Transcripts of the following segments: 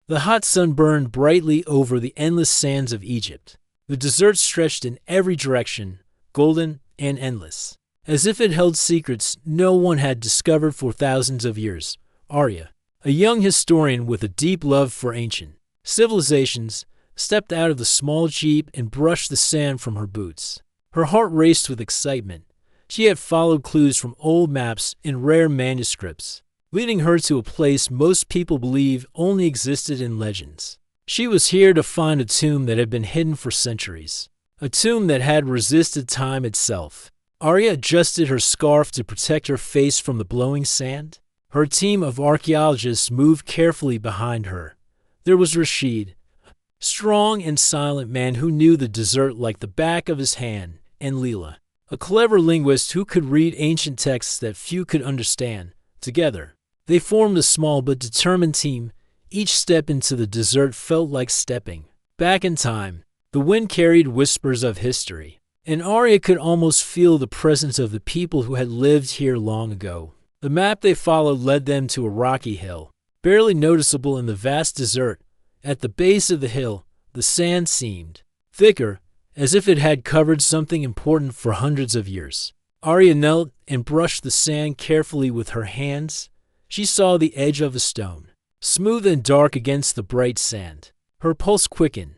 The hot sun burned brightly over the endless sands of Egypt. The desert stretched in every direction, golden and endless, as if it held secrets no one had discovered for thousands of years. Arya, a young historian with a deep love for ancient civilizations, stepped out of the small jeep and brushed the sand from her boots. Her heart raced with excitement. She had followed clues from old maps and rare manuscripts, leading her to a place most people believe only existed in legends. She was here to find a tomb that had been hidden for centuries, a tomb that had resisted time itself. Arya adjusted her scarf to protect her face from the blowing sand. Her team of archaeologists moved carefully behind her. There was Rashid, a strong and silent man who knew the desert like the back of his hand, and Leela, a clever linguist who could read ancient texts that few could understand. Together, they formed a small but determined team. Each step into the desert felt like stepping back in time. The wind carried whispers of history, and Arya could almost feel the presence of the people who had lived here long ago. The map they followed led them to a rocky hill, barely noticeable in the vast desert. At the base of the hill, the sand seemed thicker, as if it had covered something important for hundreds of years. Arya knelt and brushed the sand carefully with her hands. She saw the edge of a stone, smooth and dark against the bright sand. Her pulse quickened.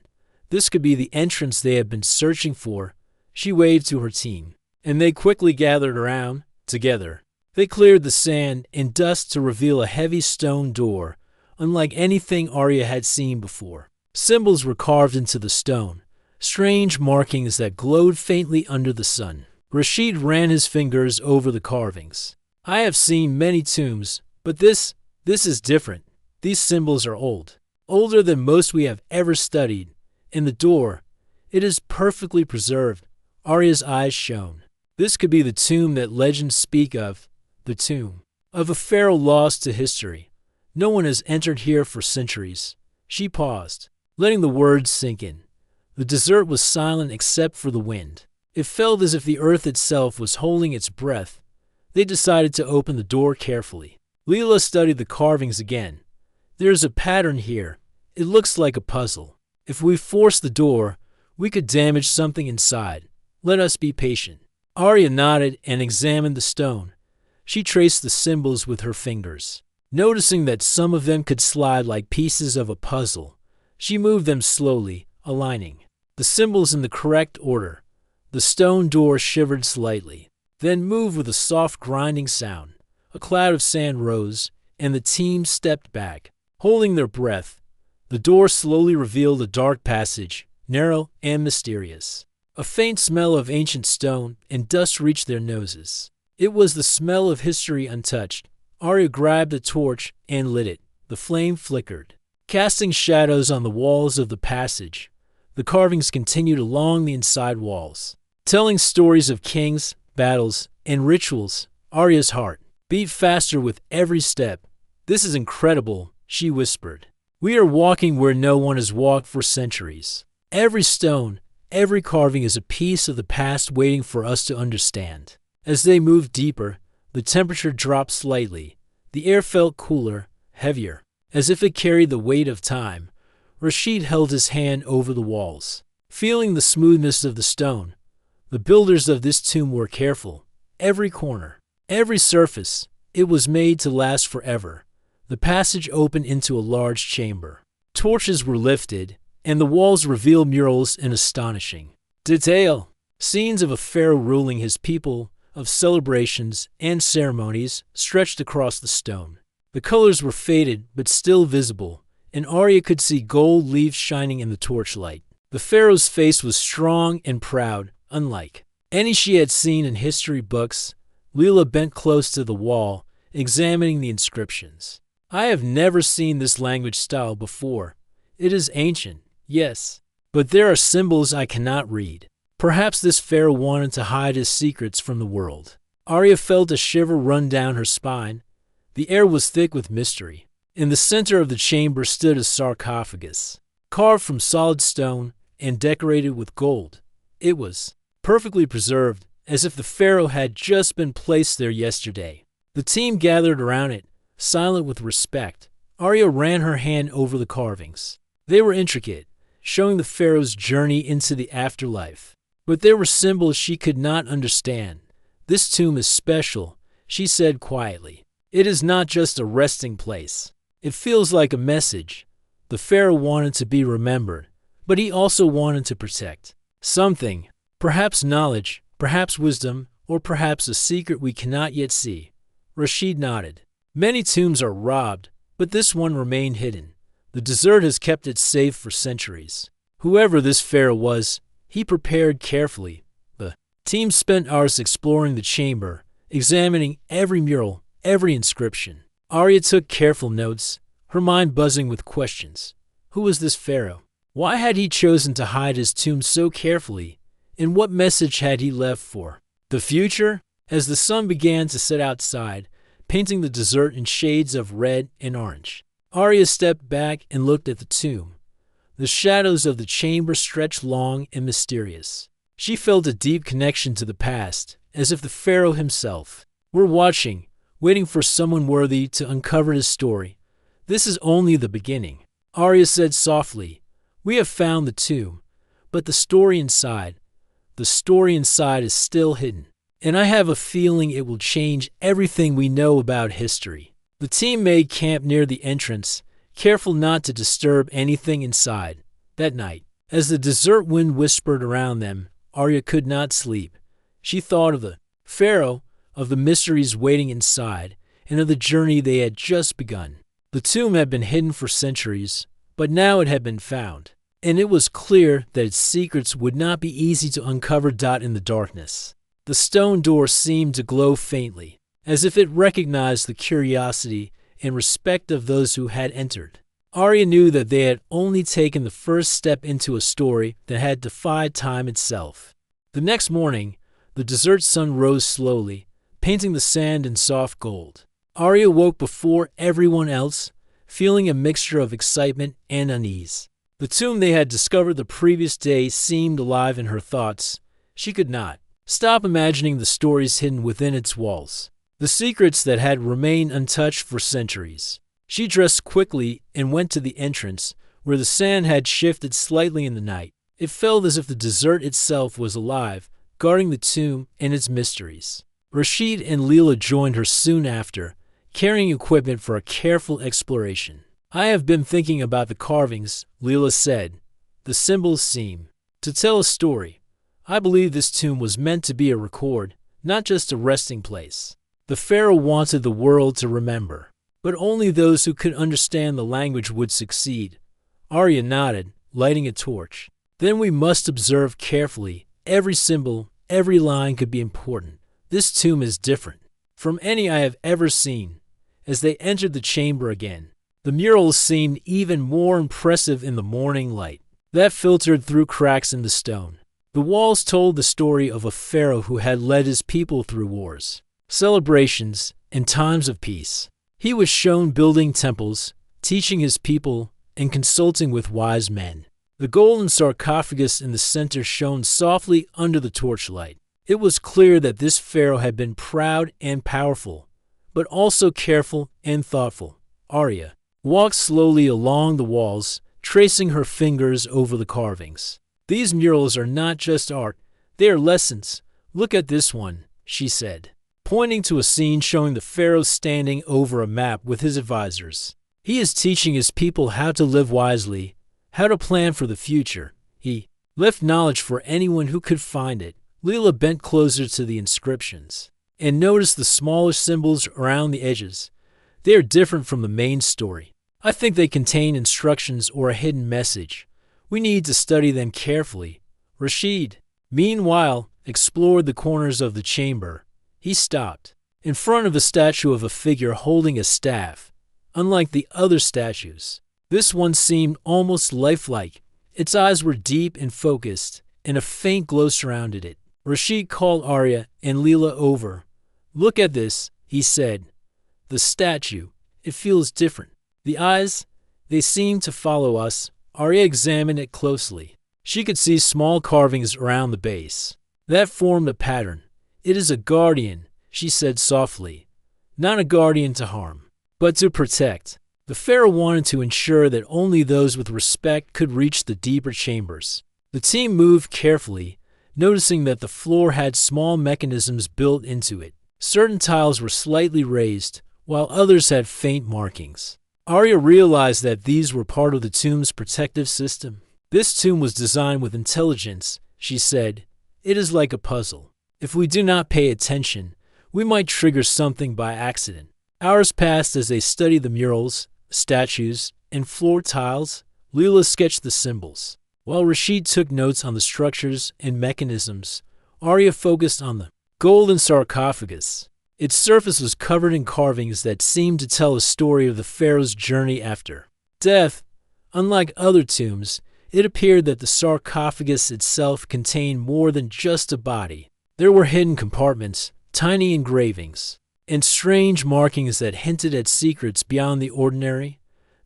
This could be the entrance they had been searching for. She waved to her team, and they quickly gathered around. Together, they cleared the sand and dust to reveal a heavy stone door, unlike anything Arya had seen before. Symbols were carved into the stone, strange markings that glowed faintly under the sun. Rashid ran his fingers over the carvings. I have seen many tombs, but this is different. These symbols are old, older than most we have ever studied. In the door, it is perfectly preserved. Arya's eyes shone. This could be the tomb that legends speak of, the tomb of a pharaoh lost to history. No one has entered here for centuries. She paused, letting the words sink in. The desert was silent except for the wind. It felt as if the earth itself was holding its breath. They decided to open the door carefully. Leela studied the carvings again. There is a pattern here. It looks like a puzzle. If we force the door, we could damage something inside. Let us be patient. Arya nodded and examined the stone. She traced the symbols with her fingers, noticing that some of them could slide like pieces of a puzzle. She moved them slowly, aligning the symbols in the correct order. The stone door shivered slightly, then moved with a soft grinding sound. A cloud of sand rose, and the team stepped back, holding their breath. The door slowly revealed a dark passage, narrow and mysterious. A faint smell of ancient stone and dust reached their noses. It was the smell of history untouched. Arya grabbed a torch and lit it. The flame flickered, casting shadows on the walls of the passage. The carvings continued along the inside walls, telling stories of kings, battles, and rituals. Arya's heart beat faster with every step. This is incredible, she whispered. We are walking where no one has walked for centuries. Every stone, every carving is a piece of the past waiting for us to understand. As they moved deeper, the temperature dropped slightly. The air felt cooler, heavier, as if it carried the weight of time. Rashid held his hand over the walls, feeling the smoothness of the stone. The builders of this tomb were careful. Every corner, every surface, it was made to last forever. The passage opened into a large chamber. Torches were lifted, and the walls revealed murals in astonishing detail. Scenes of a pharaoh ruling his people, of celebrations and ceremonies, stretched across the stone. The colors were faded but still visible, and Arya could see gold leaves shining in the torchlight. The pharaoh's face was strong and proud, unlike any she had seen in history books. Leela bent close to the wall, examining the inscriptions. I have never seen this language style before. It is ancient, yes, but there are symbols I cannot read. Perhaps this pharaoh wanted to hide his secrets from the world. Arya felt a shiver run down her spine. The air was thick with mystery. In the center of the chamber stood a sarcophagus, carved from solid stone and decorated with gold. It was perfectly preserved, as if the pharaoh had just been placed there yesterday. The team gathered around it, silent with respect. Arya ran her hand over the carvings. They were intricate, showing the pharaoh's journey into the afterlife. But there were symbols she could not understand. "This tomb is special," she said quietly. "It is not just a resting place. It feels like a message." The pharaoh wanted to be remembered, but he also wanted to protect something. Perhaps knowledge, perhaps wisdom, or perhaps a secret we cannot yet see. Rashid nodded. Many tombs are robbed, but this one remained hidden. The desert has kept it safe for centuries. Whoever this pharaoh was, he prepared carefully. The team spent hours exploring the chamber, examining every mural, every inscription. Arya took careful notes, her mind buzzing with questions. Who was this pharaoh? Why had he chosen to hide his tomb so carefully? And what message had he left for the future? As the sun began to set outside, painting the desert in shades of red and orange, Arya stepped back and looked at the tomb. The shadows of the chamber stretched long and mysterious. She felt a deep connection to the past, as if the pharaoh himself were watching, waiting for someone worthy to uncover his story. "This is only the beginning," Arya said softly. "We have found the tomb, but the story inside is still hidden. And I have a feeling it will change everything we know about history." The team made camp near the entrance, careful not to disturb anything inside. That night, as the desert wind whispered around them, Arya could not sleep. She thought of the pharaoh, of the mysteries waiting inside, and of the journey they had just begun. The tomb had been hidden for centuries, but now it had been found, and it was clear that its secrets would not be easy to uncover. In the darkness, the stone door seemed to glow faintly, as if it recognized the curiosity and respect of those who had entered. Arya knew that they had only taken the first step into a story that had defied time itself. The next morning, the desert sun rose slowly, painting the sand in soft gold. Arya woke before everyone else, feeling a mixture of excitement and unease. The tomb they had discovered the previous day seemed alive in her thoughts. She could not stop imagining the stories hidden within its walls, the secrets that had remained untouched for centuries. She dressed quickly and went to the entrance, where the sand had shifted slightly in the night. It felt as if the desert itself was alive, guarding the tomb and its mysteries. Rashid and Leela joined her soon after, carrying equipment for a careful exploration. "I have been thinking about the carvings," Leela said. "The symbols seem to tell a story. I believe this tomb was meant to be a record, not just a resting place. The pharaoh wanted the world to remember, but only those who could understand the language would succeed." Arya nodded, lighting a torch. "Then we must observe carefully. Every symbol, every line could be important. This tomb is different from any I have ever seen." As they entered the chamber again, the murals seemed even more impressive in the morning light that filtered through cracks in the stone. The walls told the story of a pharaoh who had led his people through wars, celebrations, and times of peace. He was shown building temples, teaching his people, and consulting with wise men. The golden sarcophagus in the center shone softly under the torchlight. It was clear that this pharaoh had been proud and powerful, but also careful and thoughtful. Arya walked slowly along the walls, tracing her fingers over the carvings. "These murals are not just art, they are lessons. Look at this one," she said, pointing to a scene showing the pharaoh standing over a map with his advisors. "He is teaching his people how to live wisely, how to plan for the future. He left knowledge for anyone who could find it." Leela bent closer to the inscriptions and noticed the smaller symbols around the edges. "They are different from the main story. I think they contain instructions or a hidden message. We need to study them carefully." Rashid, meanwhile, explored the corners of the chamber. He stopped in front of a statue of a figure holding a staff. Unlike the other statues, this one seemed almost lifelike. Its eyes were deep and focused, and a faint glow surrounded it. Rashid called Arya and Leela over. "Look at this," he said. "The statue, it feels different. The eyes, they seem to follow us." Arya examined it closely. She could see small carvings around the base that formed a pattern. "It is a guardian," she said softly. "Not a guardian to harm, but to protect." The Pharaoh wanted to ensure that only those with respect could reach the deeper chambers. The team moved carefully, noticing that the floor had small mechanisms built into it. Certain tiles were slightly raised, while others had faint markings. Arya realized that these were part of the tomb's protective system. This tomb was designed with intelligence, she said. It is like a puzzle. If we do not pay attention, we might trigger something by accident. Hours passed as they studied the murals, statues, and floor tiles. Leela sketched the symbols. While Rashid took notes on the structures and mechanisms, Arya focused on the golden sarcophagus. Its surface was covered in carvings that seemed to tell a story of the pharaoh's journey after death. Unlike other tombs, it appeared that the sarcophagus itself contained more than just a body. There were hidden compartments, tiny engravings, and strange markings that hinted at secrets beyond the ordinary.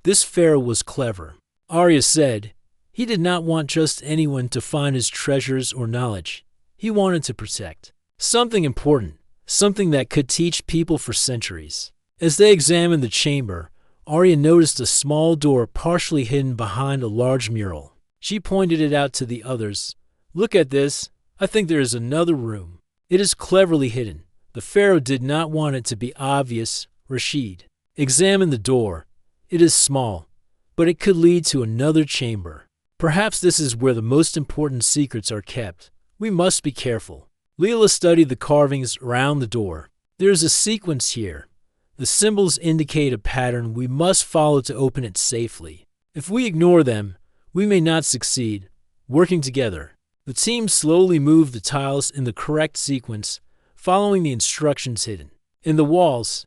This pharaoh was clever, Arya said. He did not want just anyone to find his treasures or knowledge. He wanted to protect something important, something that could teach people for centuries. As they examined the chamber, Arya noticed a small door partially hidden behind a large mural. She pointed it out to the others. Look at this. I think there is another room. It is cleverly hidden. The pharaoh did not want it to be obvious. Rashid examined the door. It is small, but it could lead to another chamber. Perhaps this is where the most important secrets are kept. We must be careful. Leela studied the carvings around the door. There is a sequence here. The symbols indicate a pattern we must follow to open it safely. If we ignore them, we may not succeed. Working together, the team slowly moved the tiles in the correct sequence, following the instructions hidden in the walls.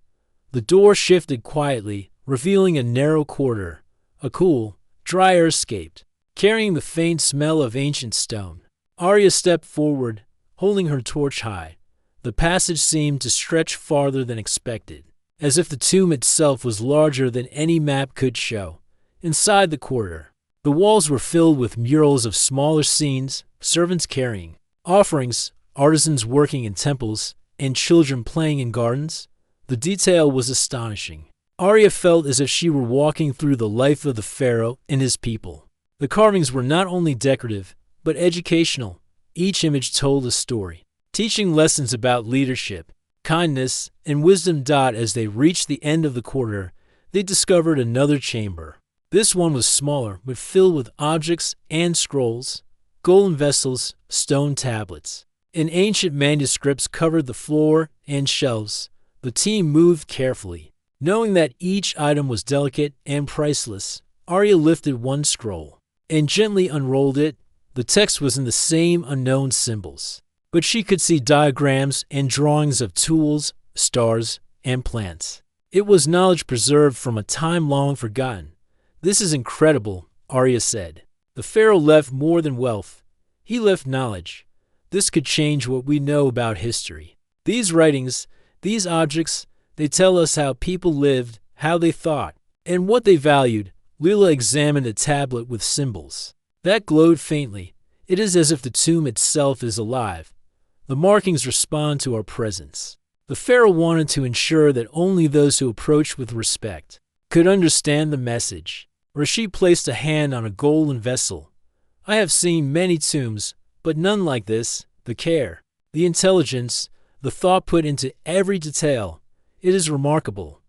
The door shifted quietly, revealing a narrow corridor. A cool, dry air escaped, carrying the faint smell of ancient stone. Arya stepped forward, holding her torch high. The passage seemed to stretch farther than expected, as if the tomb itself was larger than any map could show. Inside the corridor, the walls were filled with murals of smaller scenes, servants carrying offerings, artisans working in temples, and children playing in gardens. The detail was astonishing. Arya felt as if she were walking through the life of the pharaoh and his people. The carvings were not only decorative, but educational. Each image told a story, teaching lessons about leadership, kindness, and wisdom. As they reached the end of the corridor, they discovered another chamber. This one was smaller, but filled with objects and scrolls, golden vessels, stone tablets, and ancient manuscripts covered the floor and shelves. The team moved carefully, knowing that each item was delicate and priceless. Arya lifted one scroll and gently unrolled it. The text was in the same unknown symbols, but she could see diagrams and drawings of tools, stars, and plants. It was knowledge preserved from a time long forgotten. This is incredible, Arya said. The pharaoh left more than wealth. He left knowledge. This could change what we know about history. These writings, these objects, they tell us how people lived, how they thought, and what they valued. Leela examined a tablet with symbols that glowed faintly. It is as if the tomb itself is alive. The markings respond to our presence. The pharaoh wanted to ensure that only those who approached with respect could understand the message. Rashid placed a hand on a golden vessel. I have seen many tombs, but none like this. The care, the intelligence, the thought put into every detail. It is remarkable.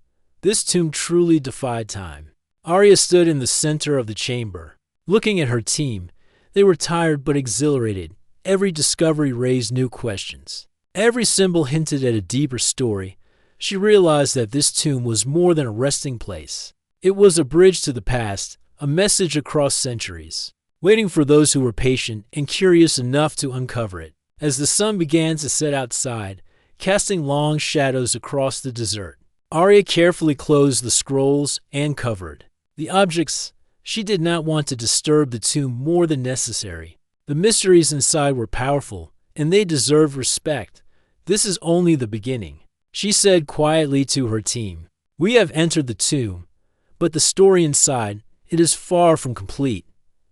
This tomb truly defied time. Arya stood in the center of the chamber, looking at her team. They were tired but exhilarated. Every discovery raised new questions. Every symbol hinted at a deeper story. She realized that this tomb was more than a resting place. It was a bridge to the past, a message across centuries, waiting for those who were patient and curious enough to uncover it. As the sun began to set outside, casting long shadows across the desert, Arya carefully closed the scrolls and covered the objects. She did not want to disturb the tomb more than necessary. The mysteries inside were powerful, and they deserved respect. This is only the beginning, she said quietly to her team. We have entered the tomb, but the story inside, it is far from complete.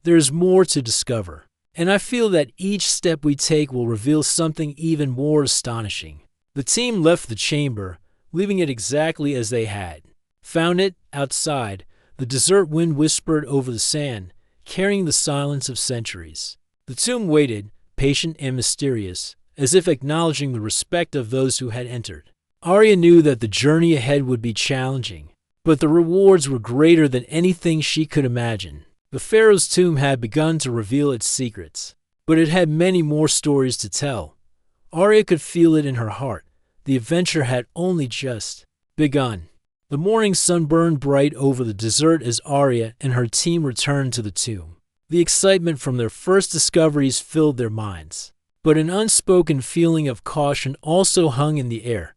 There is more to discover, and I feel that each step we take will reveal something even more astonishing. The team left the chamber, leaving it exactly as they had found it. Outside, the desert wind whispered over the sand, carrying the silence of centuries. The tomb waited, patient and mysterious, as if acknowledging the respect of those who had entered. Arya knew that the journey ahead would be challenging, but the rewards were greater than anything she could imagine. The Pharaoh's tomb had begun to reveal its secrets, but it had many more stories to tell. Arya could feel it in her heart. The adventure had only just begun. The morning sun burned bright over the desert as Arya and her team returned to the tomb. The excitement from their first discoveries filled their minds, but an unspoken feeling of caution also hung in the air.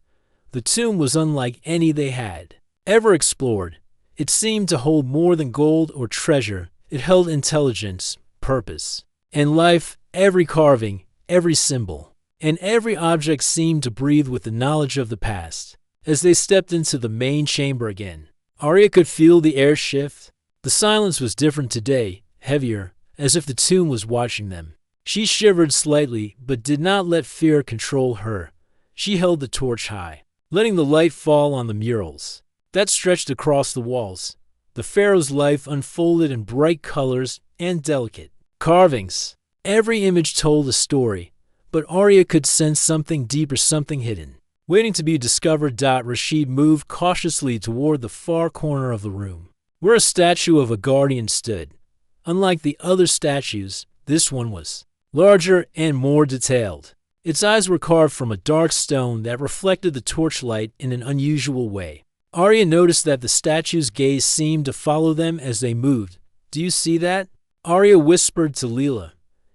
The tomb was unlike any they had ever explored. It seemed to hold more than gold or treasure. It held intelligence, purpose, and life. Every carving, every symbol, and every object seemed to breathe with the knowledge of the past. As they stepped into the main chamber again, Arya could feel the air shift. The silence was different today, heavier, as if the tomb was watching them. She shivered slightly, but did not let fear control her. She held the torch high, letting the light fall on the murals that stretched across the walls. The Pharaoh's life unfolded in bright colors and delicate carvings. Every image told a story, but Arya could sense something deeper, something hidden, waiting to be discovered. Rashid moved cautiously toward the far corner of the room, where a statue of a guardian stood. Unlike the other statues, this one was larger and more detailed. Its eyes were carved from a dark stone that reflected the torchlight in an unusual way. Arya noticed that the statue's gaze seemed to follow them as they moved. "Do you see that?" Arya whispered to Leela.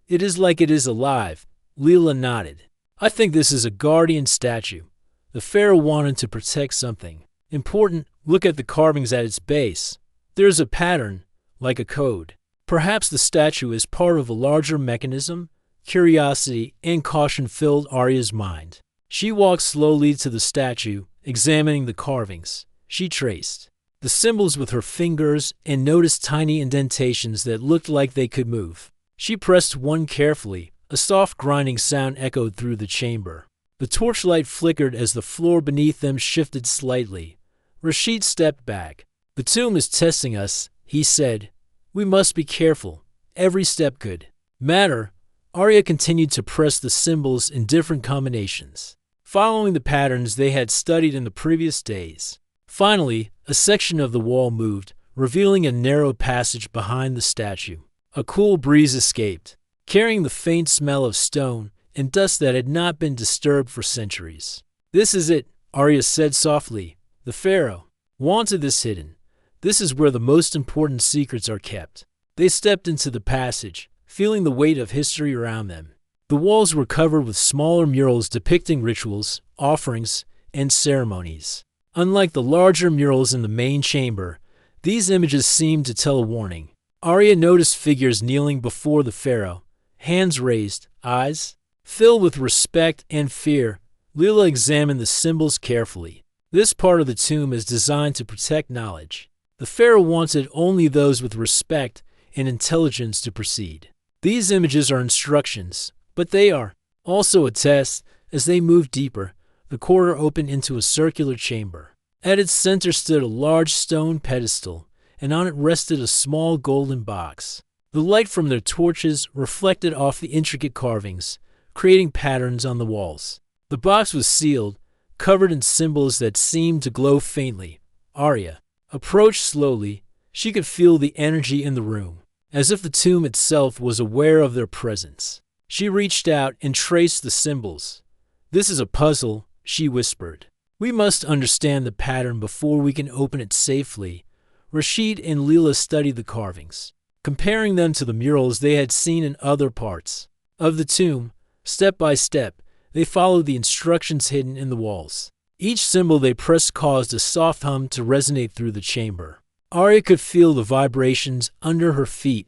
"It is like it is alive." Leela nodded. "I think this is a guardian statue. The Pharaoh wanted to protect something important. Look at the carvings at its base. There is a pattern, like a code. Perhaps the statue is part of a larger mechanism." Curiosity and caution filled Arya's mind. She walked slowly to the statue, examining the carvings. She traced the symbols with her fingers and noticed tiny indentations that looked like they could move. She pressed one carefully. A soft grinding sound echoed through the chamber. The torchlight flickered as the floor beneath them shifted slightly. Rashid stepped back. "The tomb is testing us," he said. "We must be careful. Every step could matter." Arya continued to press the symbols in different combinations, following the patterns they had studied in the previous days. Finally, a section of the wall moved, revealing a narrow passage behind the statue. A cool breeze escaped, carrying the faint smell of stone and dust that had not been disturbed for centuries. "This is it," Arya said softly. "The Pharaoh wanted this hidden. This is where the most important secrets are kept." They stepped into the passage, feeling the weight of history around them. The walls were covered with smaller murals depicting rituals, offerings, and ceremonies. Unlike the larger murals in the main chamber, these images seemed to tell a warning. Arya noticed figures kneeling before the Pharaoh, hands raised, eyes filled with respect and fear. Leela examined the symbols carefully. This part of the tomb is designed to protect knowledge. The Pharaoh wanted only those with respect and intelligence to proceed. These images are instructions, but they are also a test. As they moved deeper, the corridor opened into a circular chamber. At its center stood a large stone pedestal, and on it rested a small golden box. The light from their torches reflected off the intricate carvings, creating patterns on the walls. The box was sealed, covered in symbols that seemed to glow faintly. Arya approached slowly. She could feel the energy in the room, as if the tomb itself was aware of their presence. She reached out and traced the symbols. "This is a puzzle," she whispered. "We must understand the pattern before we can open it safely." Rashid and Leela studied the carvings, comparing them to the murals they had seen in other parts of the tomb. Step by step, they followed the instructions hidden in the walls. Each symbol they pressed caused a soft hum to resonate through the chamber. Arya could feel the vibrations under her feet.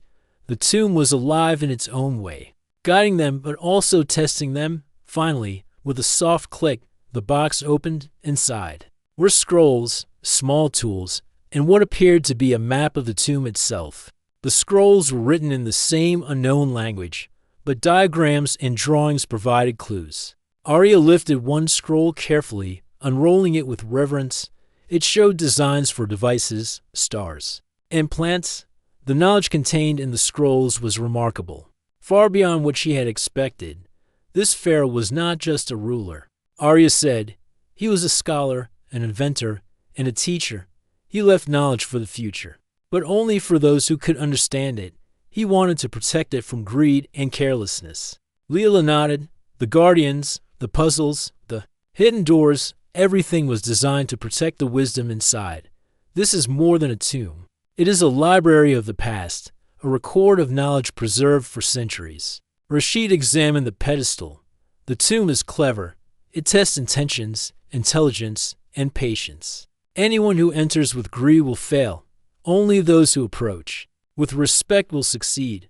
The tomb was alive in its own way, guiding them but also testing them. Finally, with a soft click, the box opened. Inside were scrolls, small tools, and what appeared to be a map of the tomb itself. The scrolls were written in the same unknown language, but diagrams and drawings provided clues. Arya lifted one scroll carefully, unrolling it with reverence. It showed designs for devices, stars, and plants. The knowledge contained in the scrolls was remarkable, far beyond what she had expected. This pharaoh was not just a ruler, Arya said. He was a scholar, an inventor, and a teacher. He left knowledge for the future, but only for those who could understand it. He wanted to protect it from greed and carelessness. Leela nodded. The guardians, the puzzles, the hidden doors, everything was designed to protect the wisdom inside. This is more than a tomb. It is a library of the past, a record of knowledge preserved for centuries. Rashid examined the pedestal. The tomb is clever. It tests intentions, intelligence, and patience. Anyone who enters with greed will fail. Only those who approach with respect will succeed.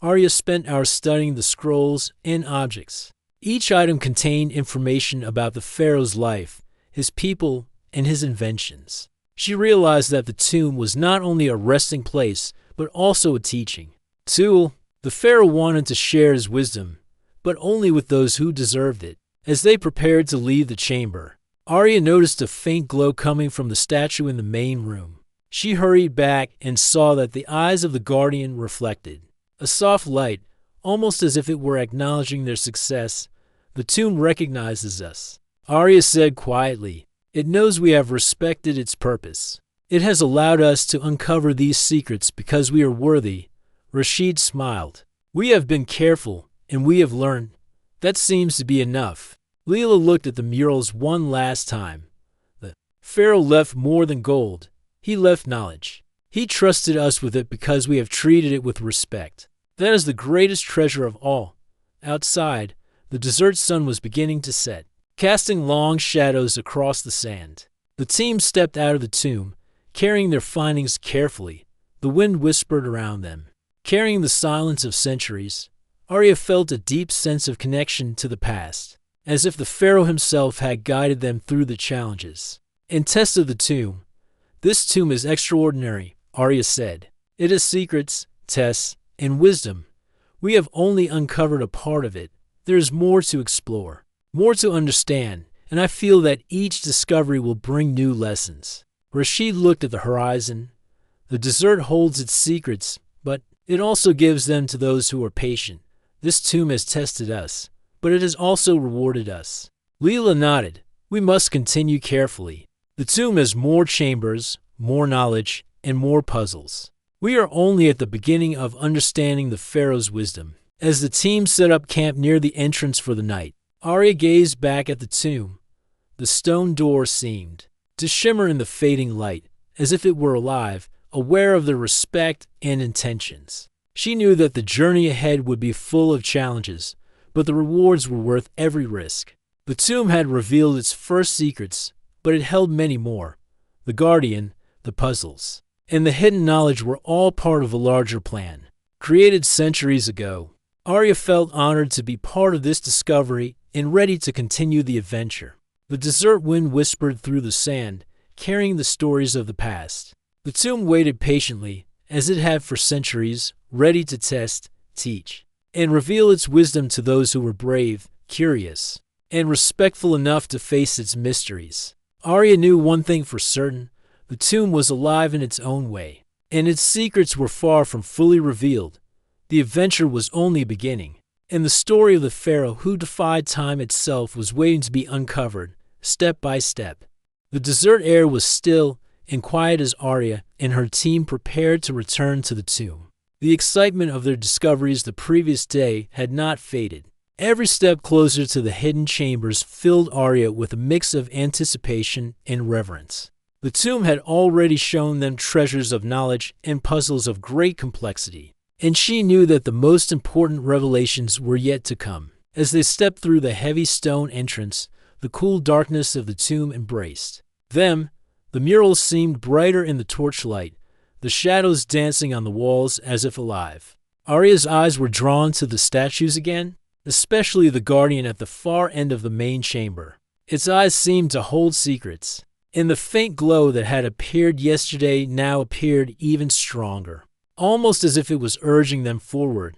Arya spent hours studying the scrolls and objects. Each item contained information about the pharaoh's life, his people, and his inventions. She realized that the tomb was not only a resting place, but also a teaching tool. The pharaoh wanted to share his wisdom, but only with those who deserved it. As they prepared to leave the chamber, Arya noticed a faint glow coming from the statue in the main room. She hurried back and saw that the eyes of the guardian reflected a soft light, almost as if it were acknowledging their success. The tomb recognizes us, Arya said quietly. It knows we have respected its purpose. It has allowed us to uncover these secrets because we are worthy. Rashid smiled. We have been careful, and we have learned. That seems to be enough. Leela looked at the murals one last time. The pharaoh left more than gold. He left knowledge. He trusted us with it because we have treated it with respect. That is the greatest treasure of all. Outside, the desert sun was beginning to set, casting long shadows across the sand. The team stepped out of the tomb, carrying their findings carefully. The wind whispered around them, carrying the silence of centuries. Arya felt a deep sense of connection to the past, as if the pharaoh himself had guided them through the challenges and tested the tomb. This tomb is extraordinary, Arya said. It has secrets, tests, and wisdom. We have only uncovered a part of it. There is more to explore, more to understand, and I feel that each discovery will bring new lessons. Rashid looked at the horizon. The desert holds its secrets, but it also gives them to those who are patient. This tomb has tested us, but it has also rewarded us. Leela nodded. We must continue carefully. The tomb has more chambers, more knowledge, and more puzzles. We are only at the beginning of understanding the pharaoh's wisdom. As the team set up camp near the entrance for the night, Arya gazed back at the tomb. The stone door seemed to shimmer in the fading light, as if it were alive, aware of their respect and intentions. She knew that the journey ahead would be full of challenges, but the rewards were worth every risk. The tomb had revealed its first secrets, but it held many more. The guardian, the puzzles, and the hidden knowledge were all part of a larger plan, created centuries ago. Arya felt honored to be part of this discovery and ready to continue the adventure. The desert wind whispered through the sand, carrying the stories of the past. The tomb waited patiently, as it had for centuries, ready to test, teach, and reveal its wisdom to those who were brave, curious, and respectful enough to face its mysteries. Arya knew one thing for certain: the tomb was alive in its own way, and its secrets were far from fully revealed. The adventure was only beginning, and the story of the pharaoh who defied time itself was waiting to be uncovered, step by step. The desert air was still and quiet as Arya and her team prepared to return to the tomb. The excitement of their discoveries the previous day had not faded. Every step closer to the hidden chambers filled Arya with a mix of anticipation and reverence. The tomb had already shown them treasures of knowledge and puzzles of great complexity, and she knew that the most important revelations were yet to come. As they stepped through the heavy stone entrance, the cool darkness of the tomb embraced them. The murals seemed brighter in the torchlight, the shadows dancing on the walls as if alive. Arya's eyes were drawn to the statues again, especially the guardian at the far end of the main chamber. Its eyes seemed to hold secrets, and the faint glow that had appeared yesterday now appeared even stronger, almost as if it was urging them forward.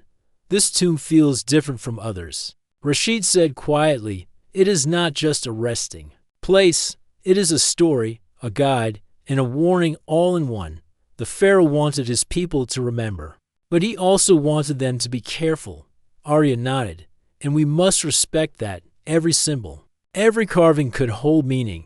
This tomb feels different from others, Rashid said quietly. It is not just a resting place, it is a story, a guide, and a warning all in one. The Pharaoh wanted his people to remember, but he also wanted them to be careful. Arya nodded, and we must respect that. Every symbol, every carving could hold meaning.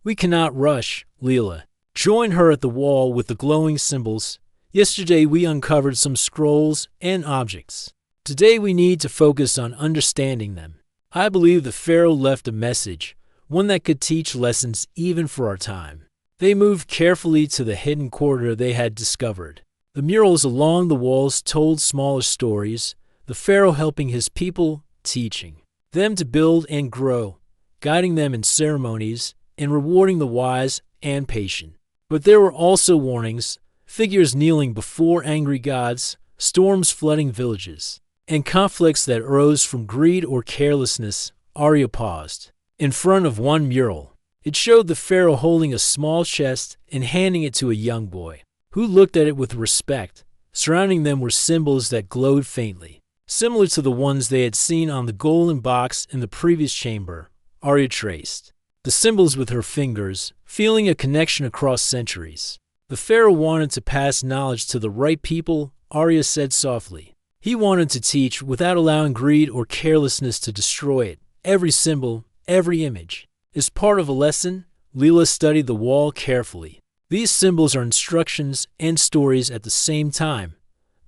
We cannot rush. Leela joined her at the wall with the glowing symbols. Yesterday we uncovered some scrolls and objects. Today we need to focus on understanding them. I believe the Pharaoh left a message, one that could teach lessons even for our time. They moved carefully to the hidden corridor they had discovered. The murals along the walls told smaller stories, the Pharaoh helping his people, teaching them to build and grow, guiding them in ceremonies, and rewarding the wise and patient. But there were also warnings, figures kneeling before angry gods, storms flooding villages, and conflicts that arose from greed or carelessness. Arya paused in front of one mural. It showed the Pharaoh holding a small chest and handing it to a young boy, who looked at it with respect. Surrounding them were symbols that glowed faintly, similar to the ones they had seen on the golden box in the previous chamber. Arya traced the symbols with her fingers, feeling a connection across centuries. The Pharaoh wanted to pass knowledge to the right people, Arya said softly. He wanted to teach without allowing greed or carelessness to destroy it. Every symbol, every image, is part of a lesson. Leela studied the wall carefully. These symbols are instructions and stories at the same time.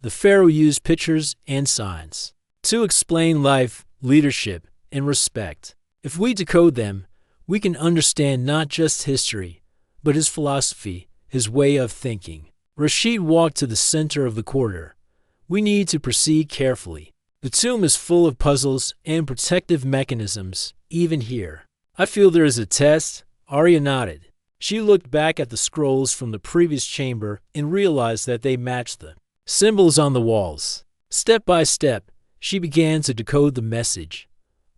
The Pharaoh used pictures and signs to explain life, leadership, and respect. If we decode them, we can understand not just history, but his philosophy, his way of thinking. Rashid walked to the center of the corridor. We need to proceed carefully. The tomb is full of puzzles and protective mechanisms, even here. I feel there is a test. Arya nodded. She looked back at the scrolls from the previous chamber and realized that they matched the symbols on the walls. Step by step, she began to decode the message.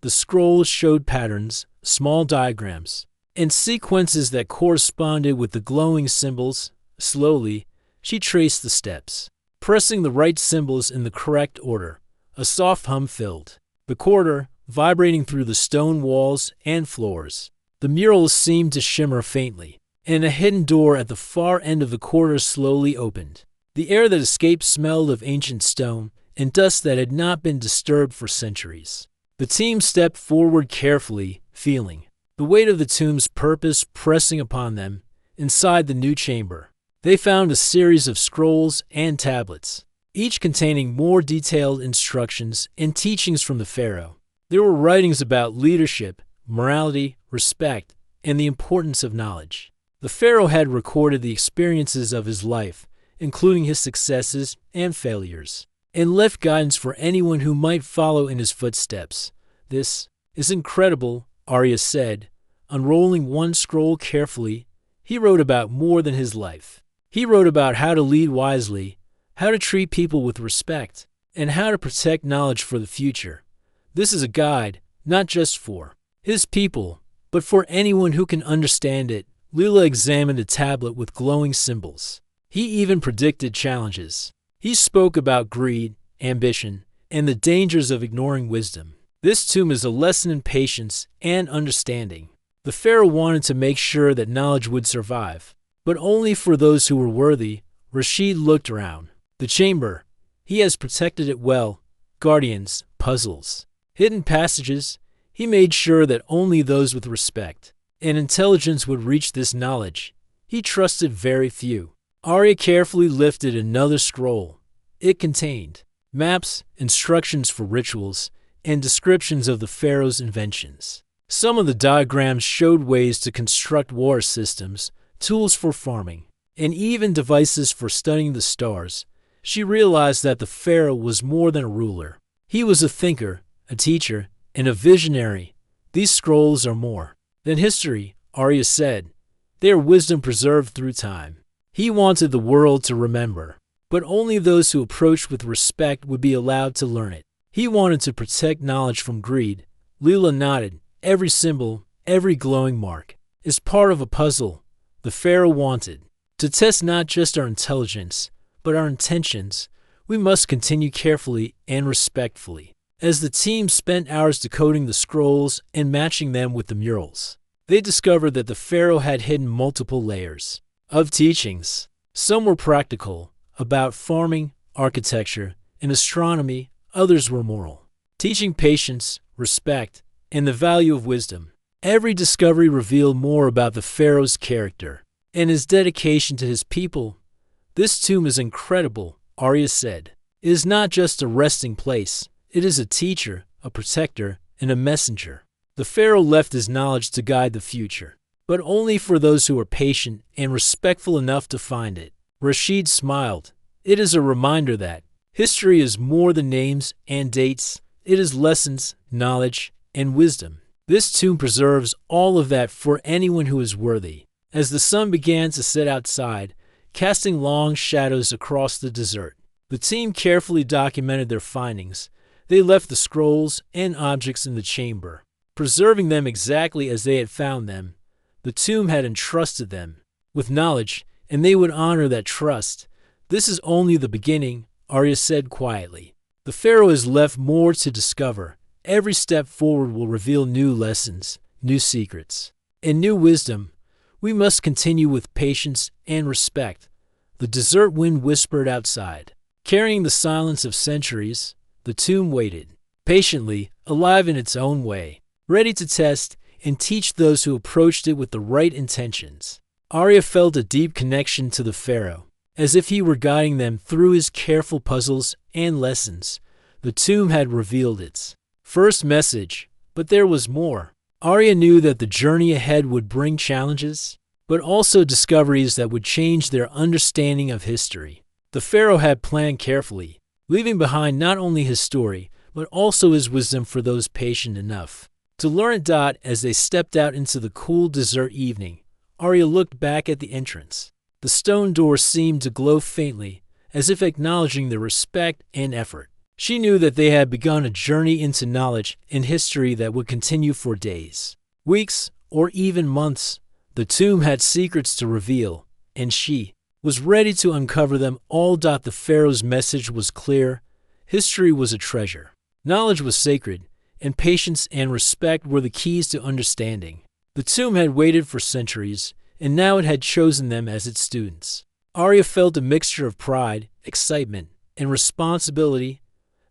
The scrolls showed patterns, small diagrams, and sequences that corresponded with the glowing symbols. Slowly, she traced the steps, pressing the right symbols in the correct order. A soft hum filled the corridor, vibrating through the stone walls and floors. The murals seemed to shimmer faintly, and a hidden door at the far end of the corridor slowly opened. The air that escaped smelled of ancient stone and dust that had not been disturbed for centuries. The team stepped forward carefully, feeling the weight of the tomb's purpose pressing upon them. Inside the new chamber, they found a series of scrolls and tablets, each containing more detailed instructions and teachings from the Pharaoh. There were writings about leadership, morality, respect, and the importance of knowledge. The Pharaoh had recorded the experiences of his life, including his successes and failures, and left guidance for anyone who might follow in his footsteps. This is incredible, Arya said, unrolling one scroll carefully. He wrote about more than his life. He wrote about how to lead wisely, how to treat people with respect, and how to protect knowledge for the future. This is a guide, not just for his people, but for anyone who can understand it. Leela examined a tablet with glowing symbols. He even predicted challenges. He spoke about greed, ambition, and the dangers of ignoring wisdom. This tomb is a lesson in patience and understanding. The Pharaoh wanted to make sure that knowledge would survive, but only for those who were worthy. Rashid looked around the chamber. He has protected it well. Guardians, puzzles, hidden passages. He made sure that only those with respect and intelligence would reach this knowledge. He trusted very few. Arya carefully lifted another scroll. It contained maps, instructions for rituals, and descriptions of the Pharaoh's inventions. Some of the diagrams showed ways to construct war systems, tools for farming, and even devices for studying the stars. She realized that the Pharaoh was more than a ruler. He was a thinker, a teacher, and a visionary. These scrolls are more than history, Arya said. They are wisdom preserved through time. He wanted the world to remember, but only those who approached with respect would be allowed to learn it. He wanted to protect knowledge from greed. Leela nodded. Every symbol, every glowing mark, is part of a puzzle. The Pharaoh wanted to test not just our intelligence, but our intentions. We must continue carefully and respectfully. As the team spent hours decoding the scrolls and matching them with the murals, They discovered that the pharaoh had hidden multiple layers of teachings. Some were practical, about farming, architecture, and astronomy. Others were moral, teaching patience, respect, and the value of wisdom. Every discovery revealed more about the pharaoh's character and his dedication to his people. "This tomb is incredible," Arya said. "It is not just a resting place. It is a teacher, a protector, and a messenger." The pharaoh left his knowledge to guide the future, but only for those who are patient and respectful enough to find it. Rashid smiled. "It is a reminder that history is more than names and dates. It is lessons, knowledge, and wisdom. This tomb preserves all of that for anyone who is worthy." As the sun began to set outside, casting long shadows across the desert, the team carefully documented their findings. They left the scrolls and objects in the chamber, preserving them exactly as they had found them. The tomb had entrusted them with knowledge, and they would honor that trust. "This is only the beginning," Arya said quietly. "The pharaoh has left more to discover. Every step forward will reveal new lessons, new secrets, and new wisdom. We must continue with patience and respect." The desert wind whispered outside. Carrying the silence of centuries, the tomb waited, patiently, alive in its own way, ready to test and teach those who approached it with the right intentions. Arya felt a deep connection to the pharaoh, as if he were guiding them through his careful puzzles and lessons. The tomb had revealed its first message, but there was more. Arya knew that the journey ahead would bring challenges, but also discoveries that would change their understanding of history. The pharaoh had planned carefully, leaving behind not only his story, but also his wisdom for those patient enough to learn it. As they stepped out into the cool desert evening, Arya looked back at the entrance. The stone door seemed to glow faintly, as if acknowledging their respect and effort. She knew that they had begun a journey into knowledge and history that would continue for days, weeks, or even months. The tomb had secrets to reveal, and she was ready to uncover them all. The pharaoh's message was clear. History was a treasure. Knowledge was sacred, and patience and respect were the keys to understanding. The tomb had waited for centuries, and now it had chosen them as its students. Arya felt a mixture of pride, excitement, and responsibility.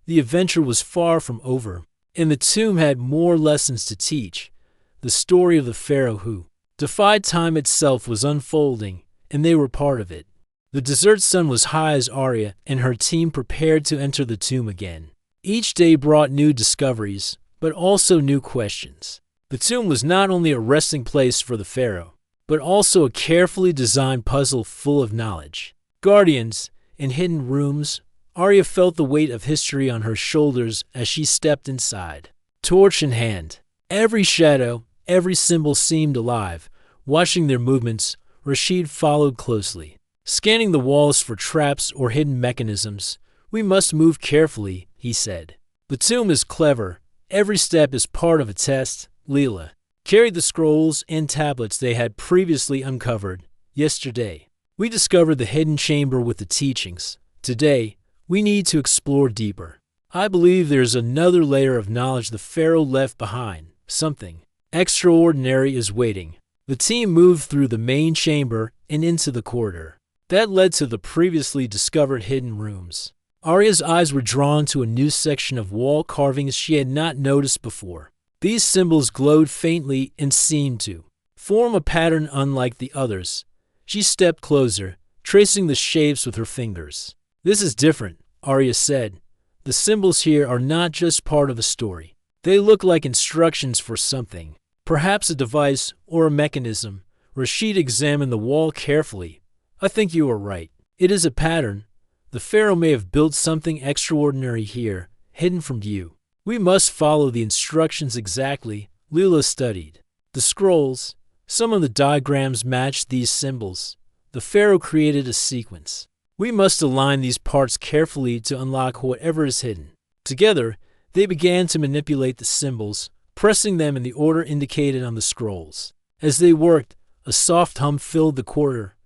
The adventure was far from over, and the tomb had more lessons to teach. The story of the pharaoh who defied time itself was unfolding, and they were part of it. The desert sun was high as Arya and her team prepared to enter the tomb again. Each day brought new discoveries, but also new questions. The tomb was not only a resting place for the pharaoh, but also a carefully designed puzzle full of knowledge, guardians, and hidden rooms. Arya felt the weight of history on her shoulders as she stepped inside. Torch in hand, every shadow, every symbol seemed alive. Watching their movements, Rashid followed closely, scanning the walls for traps or hidden mechanisms. "We must move carefully," he said. "The tomb is clever. Every step is part of a test." Leela carried the scrolls and tablets they had previously uncovered. "Yesterday, we discovered the hidden chamber with the teachings. Today, we need to explore deeper. I believe there's another layer of knowledge the pharaoh left behind. Something extraordinary is waiting." The team moved through the main chamber and into the corridor that led to the previously discovered hidden rooms. Arya's eyes were drawn to a new section of wall carvings she had not noticed before. These symbols glowed faintly and seemed to form a pattern unlike the others. She stepped closer, tracing the shapes with her fingers. "This is different," Arya said. "The symbols here are not just part of a story. They look like instructions for something, perhaps a device or a mechanism." Rashid examined the wall carefully. "I think you are right. It is a pattern. The pharaoh may have built something extraordinary here, hidden from view. We must follow the instructions exactly." Leela studied the scrolls. Some of the diagrams matched these symbols. The pharaoh created a sequence. "We must align these parts carefully to unlock whatever is hidden." Together, they began to manipulate the symbols, pressing them in the order indicated on the scrolls. As they worked, a soft hum filled the corridor.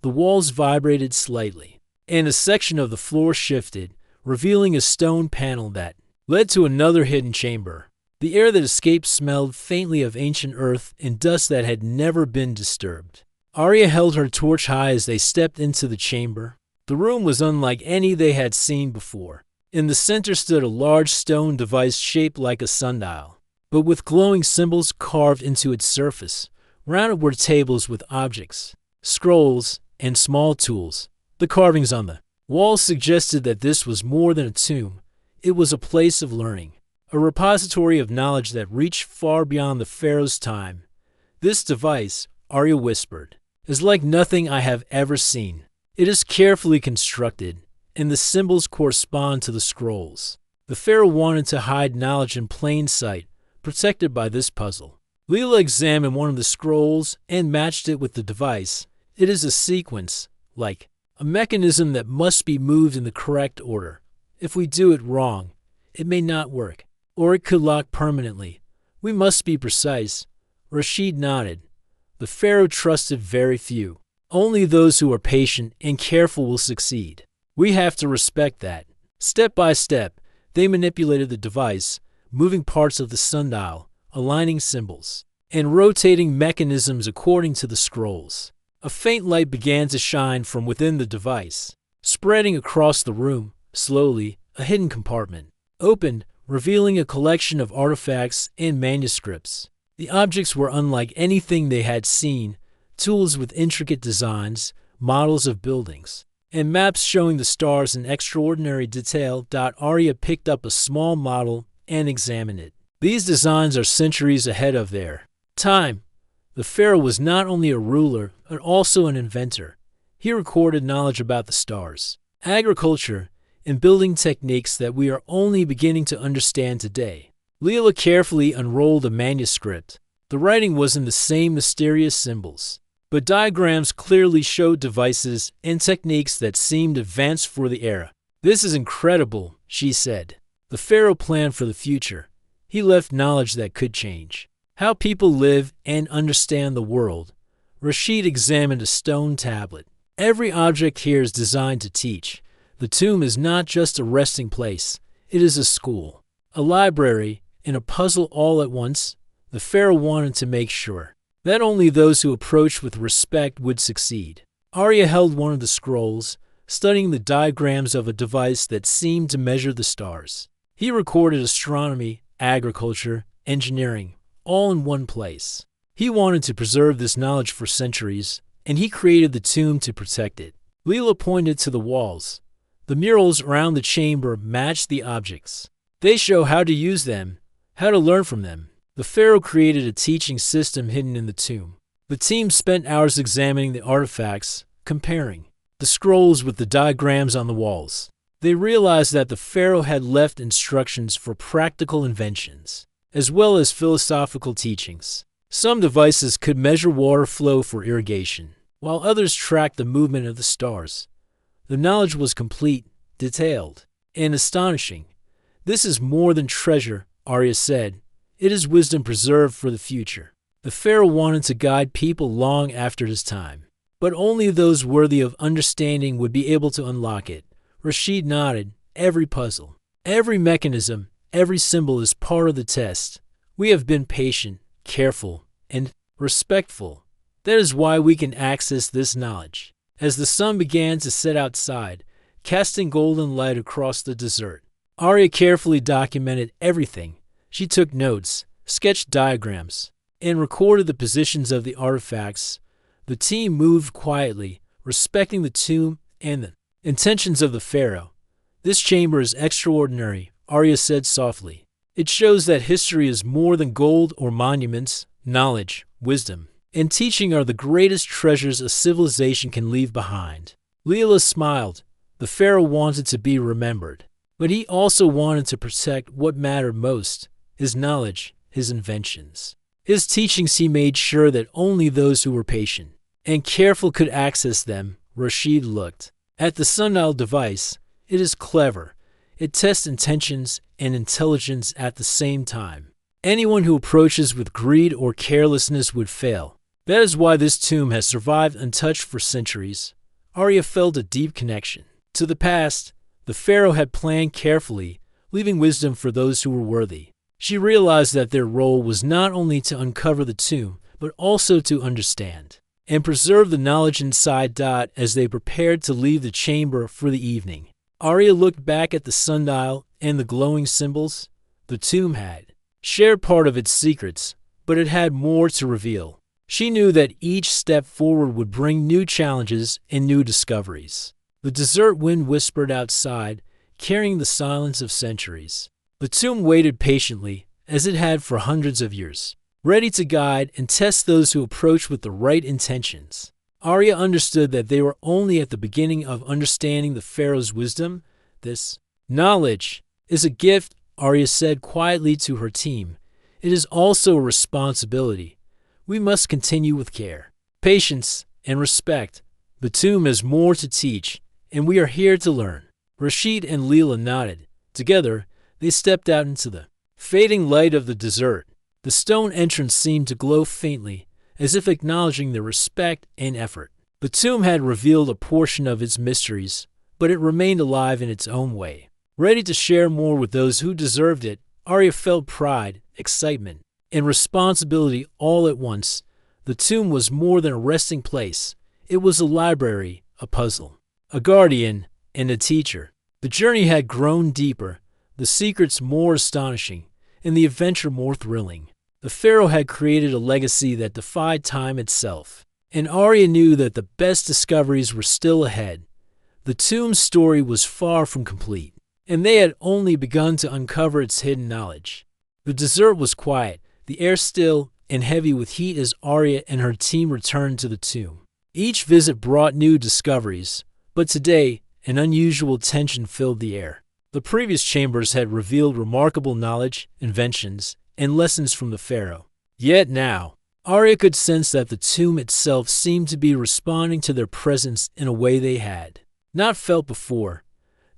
The walls vibrated slightly, and a section of the floor shifted, revealing a stone panel that led to another hidden chamber. The air that escaped smelled faintly of ancient earth and dust that had never been disturbed. Arya held her torch high as they stepped into the chamber. The room was unlike any they had seen before. In the center stood a large stone device shaped like a sundial, but with glowing symbols carved into its surface. Round it were tables with objects, scrolls, and small tools. The carvings on the walls suggested that this was more than a tomb. It was a place of learning, a repository of knowledge that reached far beyond the pharaoh's time. This device, Arya whispered, is like nothing I have ever seen. It is carefully constructed, and the symbols correspond to the scrolls. The pharaoh wanted to hide knowledge in plain sight, protected by this puzzle. Leela examined one of the scrolls and matched it with the device. It is a sequence, like a mechanism that must be moved in the correct order. If we do it wrong, it may not work, or it could lock permanently. We must be precise. Rashid nodded. The pharaoh trusted very few. Only those who are patient and careful will succeed. We have to respect that. Step by step, they manipulated the device, moving parts of the sundial, aligning symbols, and rotating mechanisms according to the scrolls. A faint light began to shine from within the device, spreading across the room. Slowly, a hidden compartment opened, revealing a collection of artifacts and manuscripts. The objects were unlike anything they had seen, tools with intricate designs, models of buildings, and maps showing the stars in extraordinary detail. Arya picked up a small model and examined it. These designs are centuries ahead of their time. The pharaoh was not only a ruler, but also an inventor. He recorded knowledge about the stars, agriculture, and building techniques that we are only beginning to understand today. Leela carefully unrolled a manuscript. The writing was in the same mysterious symbols, but diagrams clearly showed devices and techniques that seemed advanced for the era. "This is incredible," she said. The pharaoh planned for the future. He left knowledge that could change how people live and understand the world. Rashid examined a stone tablet. Every object here is designed to teach. The tomb is not just a resting place. It is a school, a library, and a puzzle all at once. The pharaoh wanted to make sure that only those who approached with respect would succeed. Arya held one of the scrolls, studying the diagrams of a device that seemed to measure the stars. He recorded astronomy, agriculture, engineering, all in one place. He wanted to preserve this knowledge for centuries, and he created the tomb to protect it. Leela pointed to the walls. The murals around the chamber matched the objects. They show how to use them, how to learn from them. The pharaoh created a teaching system hidden in the tomb. The team spent hours examining the artifacts, comparing the scrolls with the diagrams on the walls. They realized that the pharaoh had left instructions for practical inventions, as well as philosophical teachings. Some devices could measure water flow for irrigation, while others tracked the movement of the stars. The knowledge was complete, detailed, and astonishing. "This is more than treasure," Arya said. "It is wisdom preserved for the future." The pharaoh wanted to guide people long after his time, but only those worthy of understanding would be able to unlock it. Rashid nodded. "Every puzzle, every mechanism, every symbol is part of the test. We have been patient, careful, and respectful. That is why we can access this knowledge." As the sun began to set outside, casting golden light across the desert, Arya carefully documented everything. She took notes, sketched diagrams, and recorded the positions of the artifacts. The team moved quietly, respecting the tomb and the intentions of the pharaoh. "This chamber is extraordinary," Arya said softly. "It shows that history is more than gold or monuments. Knowledge, wisdom, and teaching are the greatest treasures a civilization can leave behind." Leela smiled. The pharaoh wanted to be remembered, but he also wanted to protect what mattered most: his knowledge, his inventions. His teachings. He made sure that only those who were patient and careful could access them. Rashid looked at the sundial device. It is clever. It tests intentions and intelligence at the same time. Anyone who approaches with greed or carelessness would fail. That is why this tomb has survived untouched for centuries. Arya felt a deep connection to the past. The pharaoh had planned carefully, leaving wisdom for those who were worthy. She realized that their role was not only to uncover the tomb, but also to understand and preserve the knowledge inside. As they prepared to leave the chamber for the evening, Arya looked back at the sundial and the glowing symbols. The tomb had shared part of its secrets, but it had more to reveal. She knew that each step forward would bring new challenges and new discoveries. The desert wind whispered outside, carrying the silence of centuries. The tomb waited patiently, as it had for hundreds of years, ready to guide and test those who approached with the right intentions. Arya understood that they were only at the beginning of understanding the Pharaoh's wisdom. This knowledge is a gift, Arya said quietly to her team. It is also a responsibility. We must continue with care, patience, and respect. The tomb has more to teach, and we are here to learn. Rashid and Leela nodded. Together, they stepped out into the fading light of the desert. The stone entrance seemed to glow faintly, as if acknowledging their respect and effort. The tomb had revealed a portion of its mysteries, but it remained alive in its own way. Ready to share more with those who deserved it, Arya felt pride, excitement, and responsibility all at once. The tomb was more than a resting place. It was a library, a puzzle, a guardian, and a teacher. The journey had grown deeper, the secrets more astonishing, and the adventure more thrilling. The Pharaoh had created a legacy that defied time itself, and Arya knew that the best discoveries were still ahead. The tomb's story was far from complete, and they had only begun to uncover its hidden knowledge. The desert was quiet, the air still and heavy with heat as Arya and her team returned to the tomb. Each visit brought new discoveries, but today, an unusual tension filled the air. The previous chambers had revealed remarkable knowledge, inventions, and lessons from the Pharaoh. Yet now, Arya could sense that the tomb itself seemed to be responding to their presence in a way they had not felt before.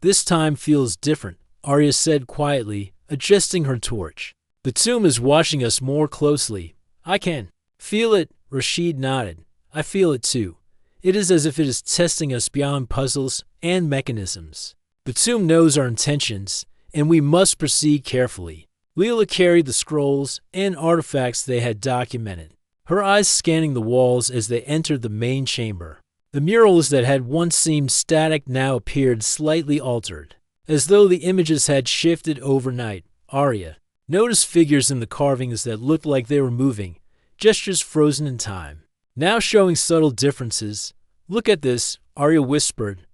This time feels different, Arya said quietly, adjusting her torch. The tomb is watching us more closely. I can feel it, Rashid nodded. I feel it too. It is as if it is testing us beyond puzzles and mechanisms. The tomb knows our intentions, and we must proceed carefully. Leela carried the scrolls and artifacts they had documented, her eyes scanning the walls as they entered the main chamber. The murals that had once seemed static now appeared slightly altered, as though the images had shifted overnight. Arya noticed figures in the carvings that looked like they were moving, gestures frozen in time, now showing subtle differences. Look at this, Arya whispered.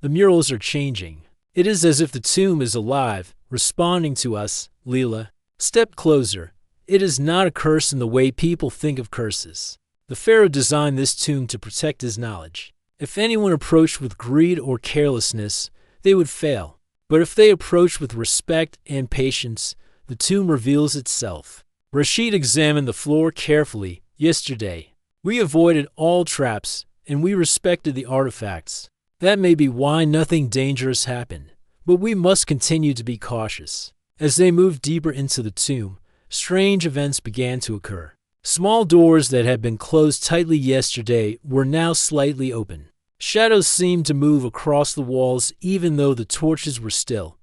The murals are changing. It is as if the tomb is alive, responding to us. Leela stepped closer. It is not a curse in the way people think of curses. The Pharaoh designed this tomb to protect his knowledge. If anyone approached with greed or carelessness, they would fail. But if they approach with respect and patience, the tomb reveals itself. Rashid examined the floor carefully. Yesterday, we avoided all traps, and we respected the artifacts. That may be why nothing dangerous happened, but we must continue to be cautious. As they moved deeper into the tomb, strange events began to occur. Small doors that had been closed tightly yesterday were now slightly open. Shadows seemed to move across the walls even though the torches were still.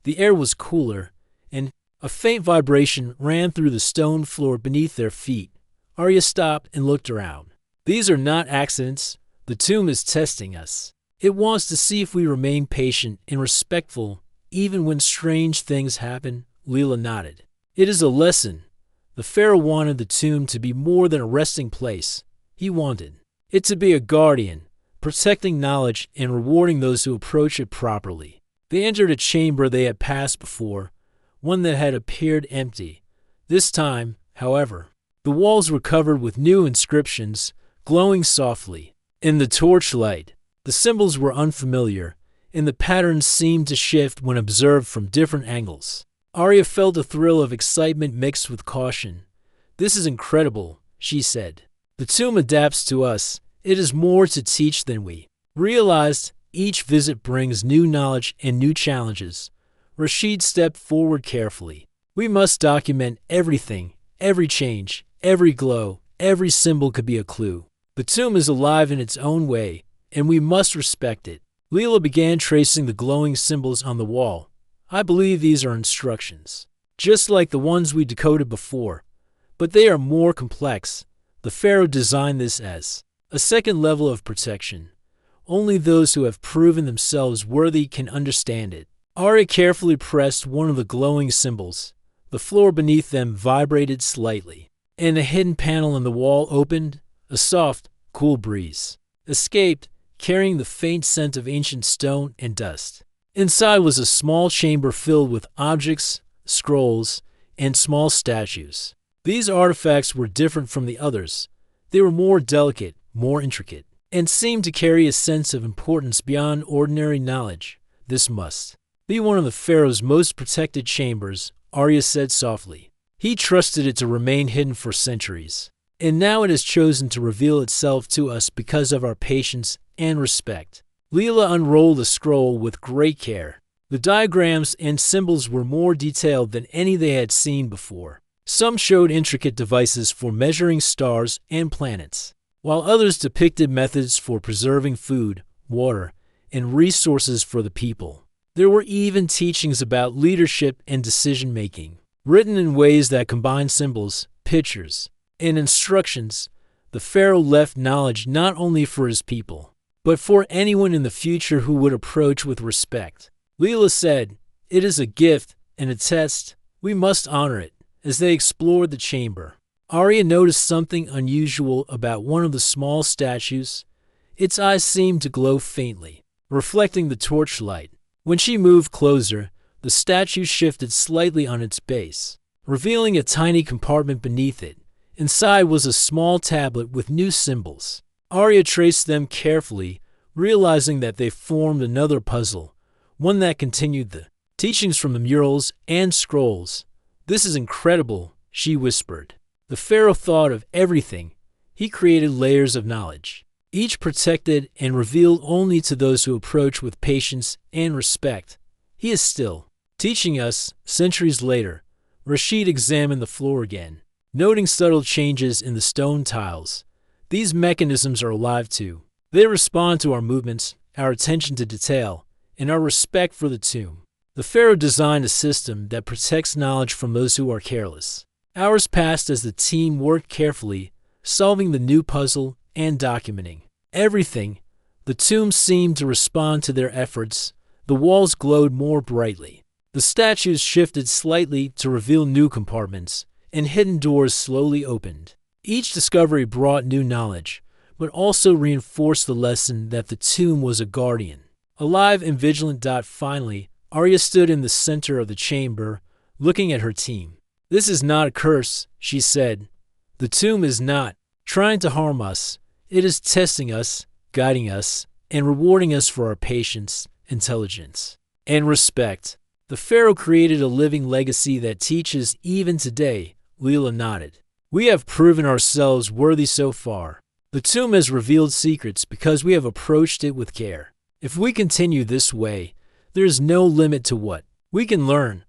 The air was cooler, and a faint vibration ran through the stone floor beneath their feet. Arya stopped and looked around. These are not accidents. The tomb is testing us. It wants to see if we remain patient and respectful even when strange things happen. Leela nodded. It is a lesson. The Pharaoh wanted the tomb to be more than a resting place. He wanted it to be a guardian, protecting knowledge and rewarding those who approach it properly. They entered a chamber they had passed before, one that had appeared empty. This time, however, the walls were covered with new inscriptions, glowing softly. In the torchlight, the symbols were unfamiliar, and the patterns seemed to shift when observed from different angles. Arya felt a thrill of excitement mixed with caution. This is incredible, she said. The tomb adapts to us. It is more to teach than we realized. Each visit brings new knowledge and new challenges. Rashid stepped forward carefully. We must document everything, every change, every glow, every symbol could be a clue. The tomb is alive in its own way, and we must respect it. Leela began tracing the glowing symbols on the wall. I believe these are instructions. just like the ones we decoded before, but they are more complex. The Pharaoh designed this as a second level of protection. Only those who have proven themselves worthy can understand it. Arya carefully pressed one of the glowing symbols. The floor beneath them vibrated slightly, and a hidden panel in the wall opened. A soft, cool breeze escaped, carrying the faint scent of ancient stone and dust. Inside was a small chamber filled with objects, scrolls, and small statues. These artifacts were different from the others. They were more delicate, more intricate, and seemed to carry a sense of importance beyond ordinary knowledge. This must be one of the Pharaoh's most protected chambers, Arya said softly. He trusted it to remain hidden for centuries, and now it has chosen to reveal itself to us because of our patience and respect. Leela unrolled the scroll with great care. The diagrams and symbols were more detailed than any they had seen before. Some showed intricate devices for measuring stars and planets, while others depicted methods for preserving food, water, and resources for the people. There were even teachings about leadership and decision-making, written in ways that combined symbols, pictures, and instructions. The Pharaoh left knowledge not only for his people, but for anyone in the future who would approach with respect. Leela said, "It is a gift and a test. We must honor it." As they explored the chamber, Arya noticed something unusual about one of the small statues. Its eyes seemed to glow faintly, reflecting the torchlight. When she moved closer, the statue shifted slightly on its base, revealing a tiny compartment beneath it. Inside was a small tablet with new symbols. Arya traced them carefully, realizing that they formed another puzzle, one that continued the teachings from the murals and scrolls. "This is incredible," she whispered. The Pharaoh thought of everything. He created layers of knowledge, each protected and revealed only to those who approach with patience and respect. He is still teaching us. Centuries later, Rashid examined the floor again, noting subtle changes in the stone tiles. These mechanisms are alive too. They respond to our movements, our attention to detail, and our respect for the tomb. The Pharaoh designed a system that protects knowledge from those who are careless. Hours passed as the team worked carefully, solving the new puzzle and documenting everything. The tomb seemed to respond to their efforts. The walls glowed more brightly. The statues shifted slightly to reveal new compartments, and hidden doors slowly opened. Each discovery brought new knowledge, but also reinforced the lesson that the tomb was a guardian, alive and vigilant. Finally, Arya stood in the center of the chamber, looking at her team. "This is not a curse," she said. "The tomb is not trying to harm us. It is testing us, guiding us, and rewarding us for our patience, intelligence, and respect." The Pharaoh created a living legacy that teaches even today. Leela nodded. "We have proven ourselves worthy so far. The tomb has revealed secrets because we have approached it with care. If we continue this way, there is no limit to what we can learn."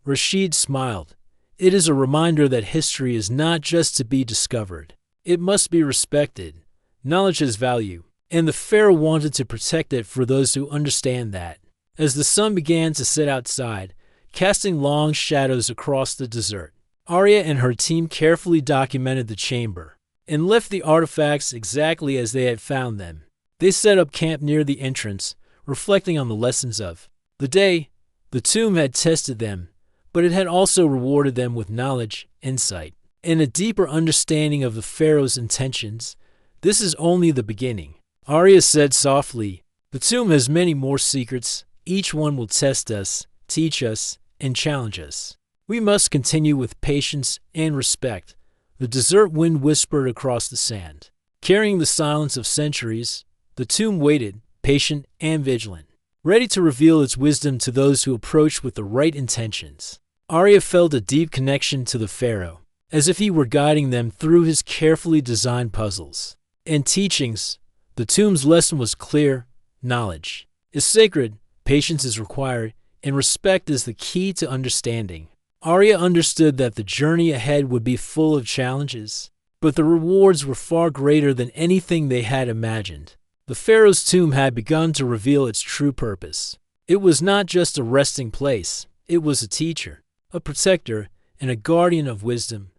Rashid smiled. "It is a reminder that history is not just to be discovered. It must be respected. Knowledge has value, and the Pharaoh wanted to protect it for those who understand that." As the sun began to set outside, casting long shadows across the desert, Arya and her team carefully documented the chamber and left the artifacts exactly as they had found them. They set up camp near the entrance, reflecting on the lessons of the day. The tomb had tested them, but it had also rewarded them with knowledge, insight, and a deeper understanding of the Pharaoh's intentions. "This is only the beginning," Arya said softly. "The tomb has many more secrets. Each one will test us, teach us, and challenge us. We must continue with patience and respect." The desert wind whispered across the sand, carrying the silence of centuries. The tomb waited, patient and vigilant, ready to reveal its wisdom to those who approach with the right intentions. Arya felt a deep connection to the Pharaoh, as if he were guiding them through his carefully designed puzzles and teachings. The tomb's lesson was clear. Knowledge is sacred, patience is required, and respect is the key to understanding. Arya understood that the journey ahead would be full of challenges, but the rewards were far greater than anything they had imagined. The Pharaoh's tomb had begun to reveal its true purpose. It was not just a resting place, it was a teacher. a protector, and a guardian of wisdom.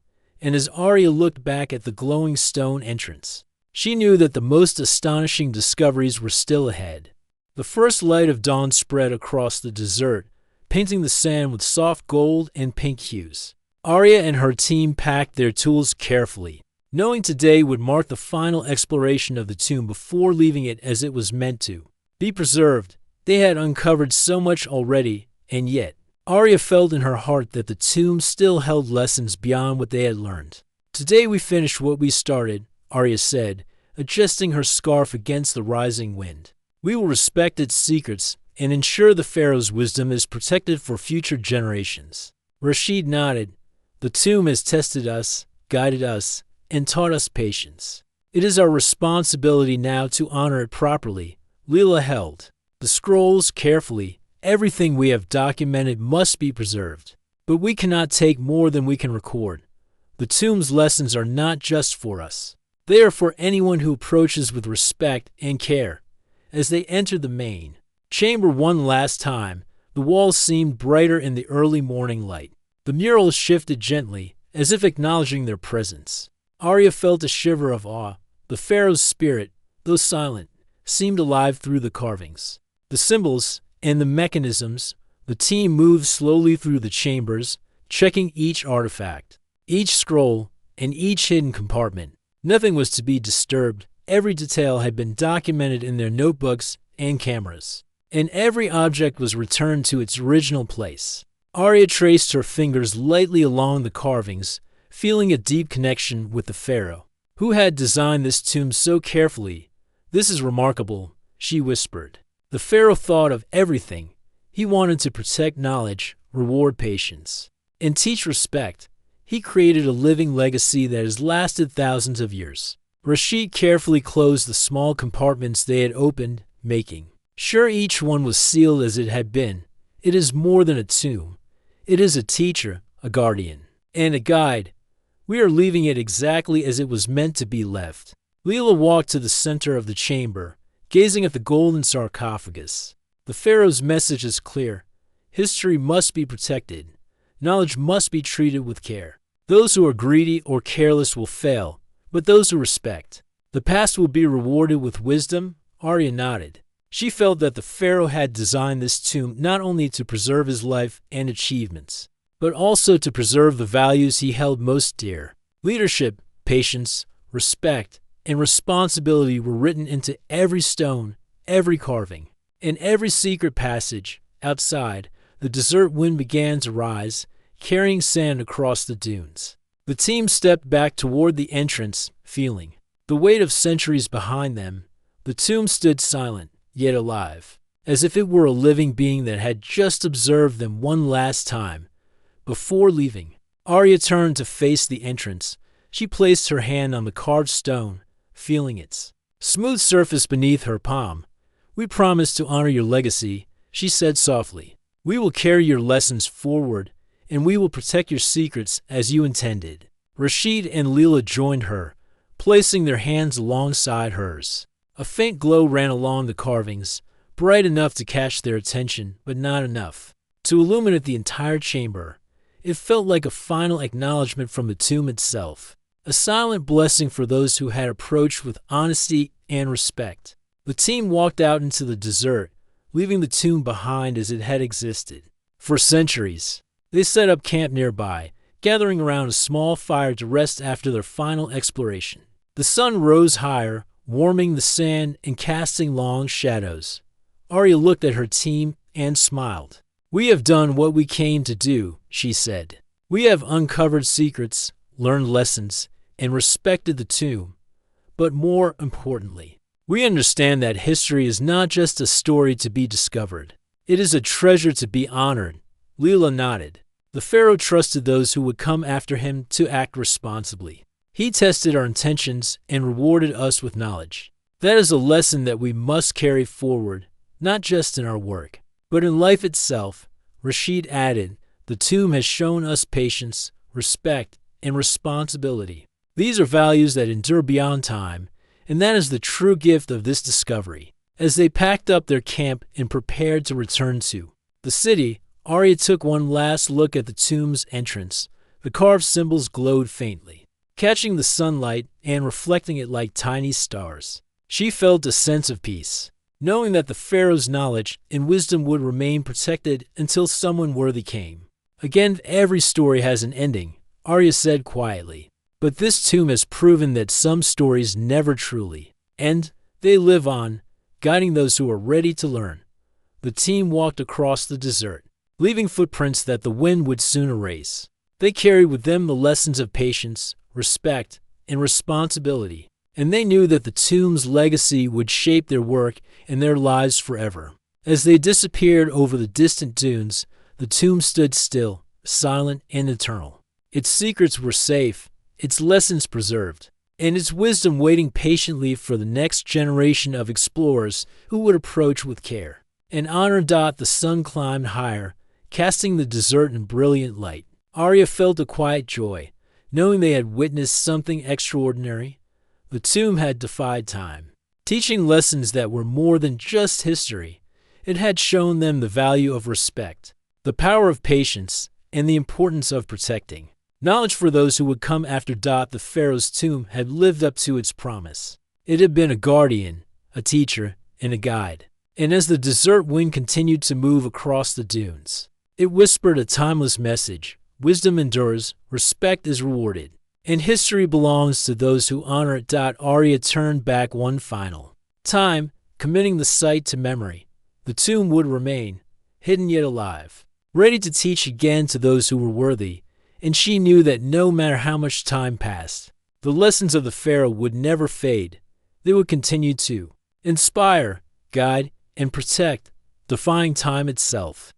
And as Arya looked back at the glowing stone entrance, she knew that the most astonishing discoveries were still ahead. The first light of dawn spread across the desert, painting the sand with soft gold and pink hues. Arya and her team packed their tools carefully, knowing today would mark the final exploration of the tomb before leaving it as it was meant to be preserved. They had uncovered so much already, and yet Arya felt in her heart that the tomb still held lessons beyond what they had learned. "Today we finished what we started," Arya said, adjusting her scarf against the rising wind. "We will respect its secrets and ensure the Pharaoh's wisdom is protected for future generations." Rashid nodded. "The tomb has tested us, guided us, and taught us patience. It is our responsibility now to honor it properly." Leela held the scrolls carefully. "Everything we have documented must be preserved, but we cannot take more than we can record. The tomb's lessons are not just for us. They are for anyone who approaches with respect and care." As they entered the main chamber one last time, the walls seemed brighter in the early morning light. The murals shifted gently, as if acknowledging their presence. Arya felt a shiver of awe. The Pharaoh's spirit, though silent, seemed alive through the carvings, the symbols, and the mechanisms. The team moved slowly through the chambers, checking each artifact, each scroll, and each hidden compartment. Nothing was to be disturbed. Every detail had been documented in their notebooks and cameras, and every object was returned to its original place. Arya traced her fingers lightly along the carvings, feeling a deep connection with the Pharaoh, who had designed this tomb so carefully. "This is remarkable," she whispered. "The Pharaoh thought of everything. He wanted to protect knowledge, reward patience, and teach respect. He created a living legacy that has lasted thousands of years." Rashid carefully closed the small compartments they had opened, making sure each one was sealed as it had been. "It is more than a tomb. It is a teacher, a guardian, and a guide. We are leaving it exactly as it was meant to be left." Leela walked to the center of the chamber, gazing at the golden sarcophagus. "The Pharaoh's message is clear. History must be protected. Knowledge must be treated with care. Those who are greedy or careless will fail, but those who respect the past will be rewarded with wisdom." Arya nodded. She felt that the Pharaoh had designed this tomb not only to preserve his life and achievements, but also to preserve the values he held most dear. Leadership, patience, respect, and responsibility were written into every stone, every carving, and every secret passage. Outside, the desert wind began to rise, carrying sand across the dunes. The team stepped back toward the entrance, feeling the weight of centuries behind them. The tomb stood silent, yet alive, as if it were a living being that had just observed them one last time. Before leaving, Arya turned to face the entrance. She placed her hand on the carved stone, feeling its smooth surface beneath her palm. "We promise to honor your legacy," she said softly. "We will carry your lessons forward, and we will protect your secrets as you intended." Rashid and Leela joined her, placing their hands alongside hers. A faint glow ran along the carvings, bright enough to catch their attention, but not enough to illuminate the entire chamber. It felt like a final acknowledgement from the tomb itself, a silent blessing for those who had approached with honesty and respect. The team walked out into the desert, leaving the tomb behind as it had existed for centuries. They set up camp nearby, gathering around a small fire to rest after their final exploration. The sun rose higher, warming the sand and casting long shadows. Arya looked at her team and smiled. "We have done what we came to do," she said. "We have uncovered secrets, learned lessons, and respected the tomb. But more importantly, we understand that history is not just a story to be discovered. It is a treasure to be honored." Leela nodded. "The Pharaoh trusted those who would come after him to act responsibly. He tested our intentions and rewarded us with knowledge. That is a lesson that we must carry forward, not just in our work, but in life itself." Rashid added, "The tomb has shown us patience, respect, and responsibility. These are values that endure beyond time, and that is the true gift of this discovery." As they packed up their camp and prepared to return to the city, Arya took one last look at the tomb's entrance. The carved symbols glowed faintly, catching the sunlight and reflecting it like tiny stars. She felt a sense of peace, knowing that the pharaoh's knowledge and wisdom would remain protected until someone worthy came. Again, every story has an ending, Arya said quietly. But this tomb has proven that some stories never truly end. They live on, guiding those who are ready to learn. The team walked across the desert, leaving footprints that the wind would soon erase. They carried with them the lessons of patience, respect, and responsibility, and they knew that the tomb's legacy would shape their work and their lives forever. As they disappeared over the distant dunes, the tomb stood still, silent and eternal. Its secrets were safe, its lessons preserved, and its wisdom waiting patiently for the next generation of explorers who would approach with care. In honor, the sun climbed higher, casting the desert in brilliant light. Arya felt a quiet joy, knowing they had witnessed something extraordinary. The tomb had defied time, teaching lessons that were more than just history. It had shown them the value of respect, the power of patience, and the importance of protecting knowledge for those who would come after. The pharaoh's tomb had lived up to its promise. It had been a guardian, a teacher, and a guide. And as the desert wind continued to move across the dunes, it whispered a timeless message. Wisdom endures, respect is rewarded, and history belongs to those who honor it. Arya turned back one final time, committing the site to memory. The tomb would remain, hidden yet alive, ready to teach again to those who were worthy, and she knew that no matter how much time passed, the lessons of the pharaoh would never fade. They would continue to inspire, guide, and protect, defying time itself.